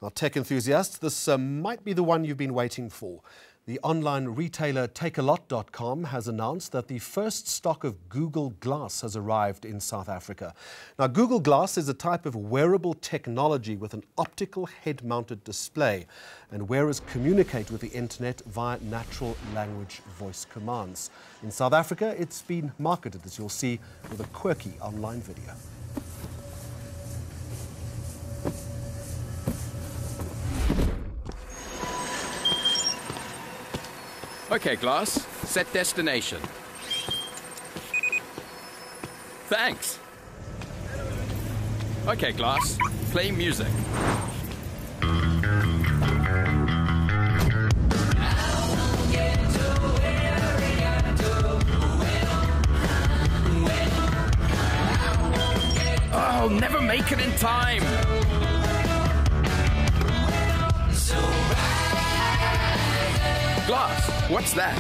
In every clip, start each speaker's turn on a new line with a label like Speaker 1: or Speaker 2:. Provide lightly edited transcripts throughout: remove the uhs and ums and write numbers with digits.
Speaker 1: Now, tech enthusiasts, this might be the one you've been waiting for. The online retailer Takealot.com has announced that the first stock of Google Glass has arrived in South Africa. Now, Google Glass is a type of wearable technology with an optical head-mounted display, and wearers communicate with the internet via natural language voice commands. In South Africa, it's been marketed, as you'll see, with a quirky online video.
Speaker 2: Okay, Glass, set destination. Thanks. Okay, Glass, play music. Oh, I'll never make it in time. Glass, what's that?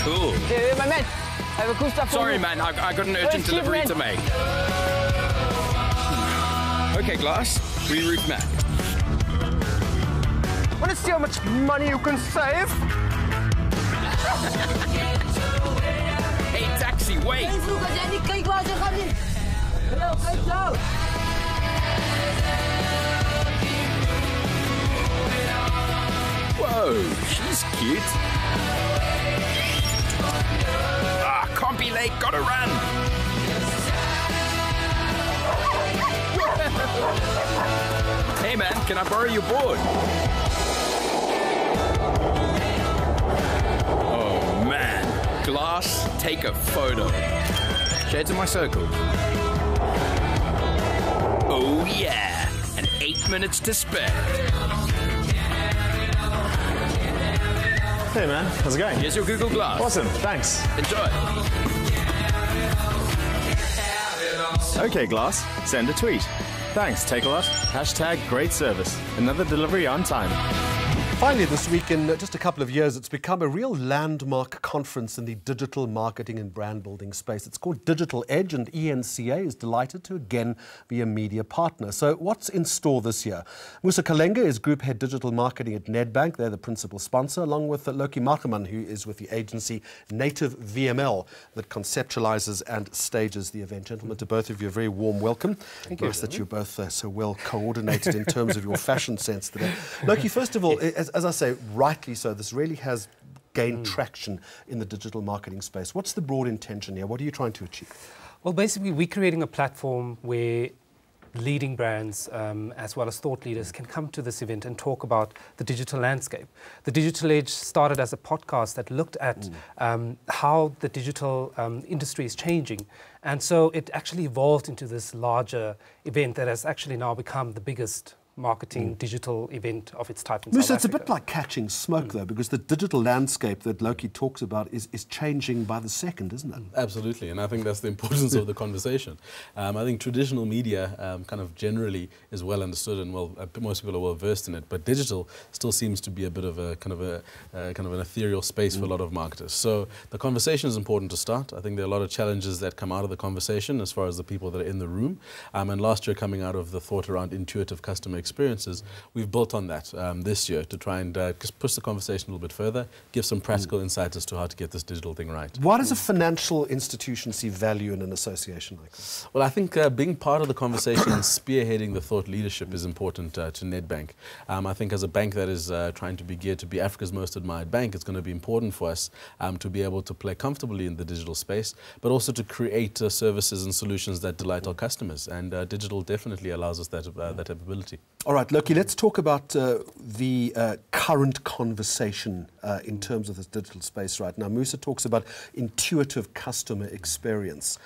Speaker 2: Cool.
Speaker 3: Hey, my man, I have a cool stuff for
Speaker 2: Sorry,
Speaker 3: you.
Speaker 2: man, I got an urgent delivery to make. Okay, Glass, reroute map.
Speaker 3: Want to see how much money you can save?
Speaker 2: Hey, taxi, wait! Whoa, she's cute. Ah, can't be late, gotta run. Hey man, can I borrow your board? Oh man, Glass, take a photo. Share to my circle. Oh yeah, and 8 minutes to spare.
Speaker 4: Hey man, how's it going?
Speaker 2: Here's your Google Glass.
Speaker 4: Awesome, thanks.
Speaker 2: Enjoy.
Speaker 4: Okay, Glass, send a tweet. Thanks, Takealot. # great service. Another delivery on time.
Speaker 1: Finally, this week, in just a couple of years, it's become a real landmark conference in the digital marketing and brand building space. It's called Digital Edge, and ENCA is delighted to again be a media partner. So what's in store this year? Musa Kalenga is Group Head Digital Marketing at Nedbank. They're the principal sponsor, along with Loki Markaman, who is with the agency Native VML, that conceptualizes and stages the event. Gentlemen, to both of you, a very warm welcome.
Speaker 5: Thank you.
Speaker 1: Nice that you're both so well coordinated in terms of your fashion sense today. Loki, first of all, as I say, rightly so, this really has gained traction in the digital marketing space. What's the broad intention here? What are you trying to achieve?
Speaker 5: Well, basically, we're creating a platform where leading brands as well as thought leaders can come to this event and talk about the digital landscape. The Digital Edge started as a podcast that looked at how the digital industry is changing. And so it actually evolved into this larger event that has actually now become the biggest marketing digital event of its type in South
Speaker 1: Musa, it's a
Speaker 5: Africa.
Speaker 1: bit like catching smoke, though, because the digital landscape that Loki talks about is changing by the second, isn't it?
Speaker 6: Absolutely, and I think that's the importance of the conversation. I think traditional media kind of generally is well understood and most people are well versed in it, but digital still seems to be a bit of a kind of an ethereal space for a lot of marketers. So the conversation is important to start. I think there are a lot of challenges that come out of the conversation as far as the people that are in the room. And last year, coming out of the thought around intuitive customer experiences, we've built on that this year to try and just push the conversation a little bit further, give some practical insights as to how to get this digital thing right.
Speaker 1: Why does a financial institution see value in an association like this?
Speaker 6: Well, I think being part of the conversation and spearheading the thought leadership is important to Nedbank. I think as a bank that is trying to be geared to be Africa's most admired bank, it's going to be important for us to be able to play comfortably in the digital space, but also to create services and solutions that delight our customers. And digital definitely allows us that ability.
Speaker 1: All right, Loki, let's talk about the current conversation in terms of this digital space right now. Musa talks about intuitive customer experience.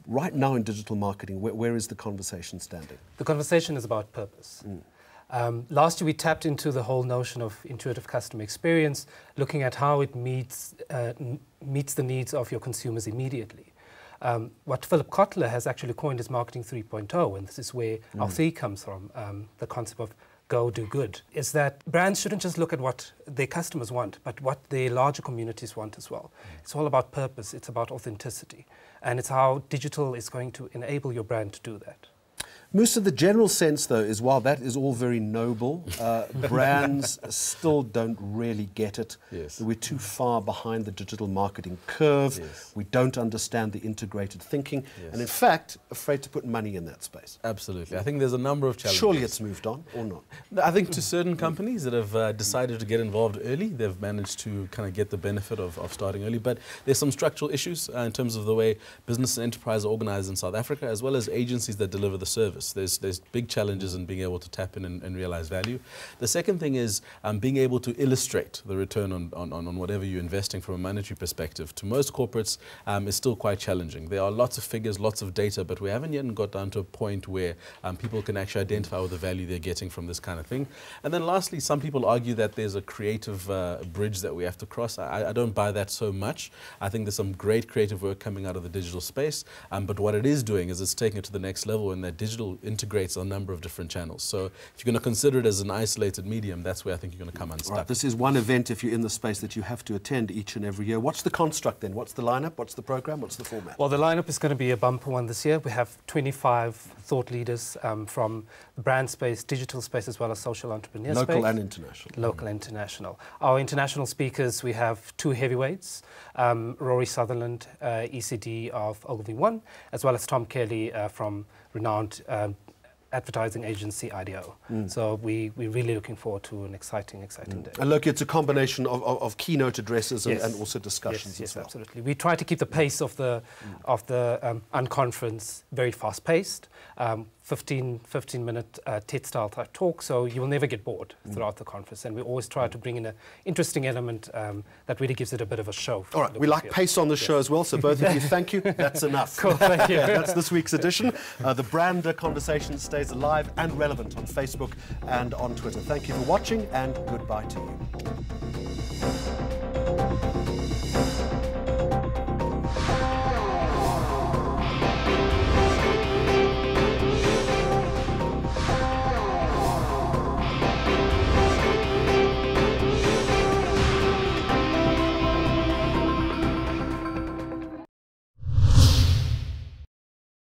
Speaker 1: Right now in digital marketing, where is the conversation standing?
Speaker 5: The conversation is about purpose. Last year we tapped into the whole notion of intuitive customer experience, looking at how it meets the needs of your consumers immediately. What Philip Kotler has actually coined as Marketing 3.0, and this is where our 3 comes from, the concept of go, do good, is that brands shouldn't just look at what their customers want, but what their larger communities want as well. It's all about purpose, it's about authenticity, and it's how digital is going to enable your brand to do that.
Speaker 1: Musa, the general sense, though, is while that is all very noble, brands still don't really get it.
Speaker 6: Yes.
Speaker 1: We're too far behind the digital marketing curve.
Speaker 6: Yes.
Speaker 1: We don't understand the integrated thinking.
Speaker 6: Yes.
Speaker 1: And in fact, afraid to put money in that space.
Speaker 6: Absolutely. I think there's a number of challenges.
Speaker 1: Surely it's moved on, or not?
Speaker 6: I think to certain companies that have decided to get involved early, they've managed to kind of get the benefit of starting early. But there's some structural issues in terms of the way business and enterprise are organized in South Africa, as well as agencies that deliver the service. There's big challenges in being able to tap in and realize value. The second thing is being able to illustrate the return on whatever you're investing from a monetary perspective. To most corporates, is still quite challenging. There are lots of figures, lots of data, but we haven't yet got down to a point where people can actually identify with the value they're getting from this kind of thing. And then lastly, some people argue that there's a creative bridge that we have to cross. I don't buy that so much. I think there's some great creative work coming out of the digital space, but what it is doing is it's taking it to the next level, and that digital integrates a number of different channels. So if you're going to consider it as an isolated medium, that's where I think you're going to come unstuck.
Speaker 1: Right, this is one event, if you're in the space, that you have to attend each and every year. What's the construct then? What's the lineup? What's the program? What's the format?
Speaker 5: Well, the lineup is going to be a bumper one this year. We have 25 thought leaders from the brand space, digital space, as well as social entrepreneur space.
Speaker 1: Local and international.
Speaker 5: Local and international. Our international speakers, we have 2 heavyweights, Rory Sutherland, ECD of Ogilvy One, as well as Tom Kelly from renowned advertising agency IDEO. So we're really looking forward to an exciting day.
Speaker 1: And look, it's a combination of keynote addresses
Speaker 5: Yes.
Speaker 1: and also discussions
Speaker 5: Yes,
Speaker 1: as well.
Speaker 5: absolutely. We try to keep the pace of the unconference very fast-paced. 15-minute TED-style type talk, so you will never get bored throughout the conference. And we always try to bring in an interesting element that really gives it a bit of a show.
Speaker 1: All right, we like pace on the show as well, so both of you, thank you. That's enough.
Speaker 5: Cool, thank you.
Speaker 1: That's this week's edition. The Brand Conversation stays alive and relevant on Facebook and on Twitter. Thank you for watching, and goodbye to you.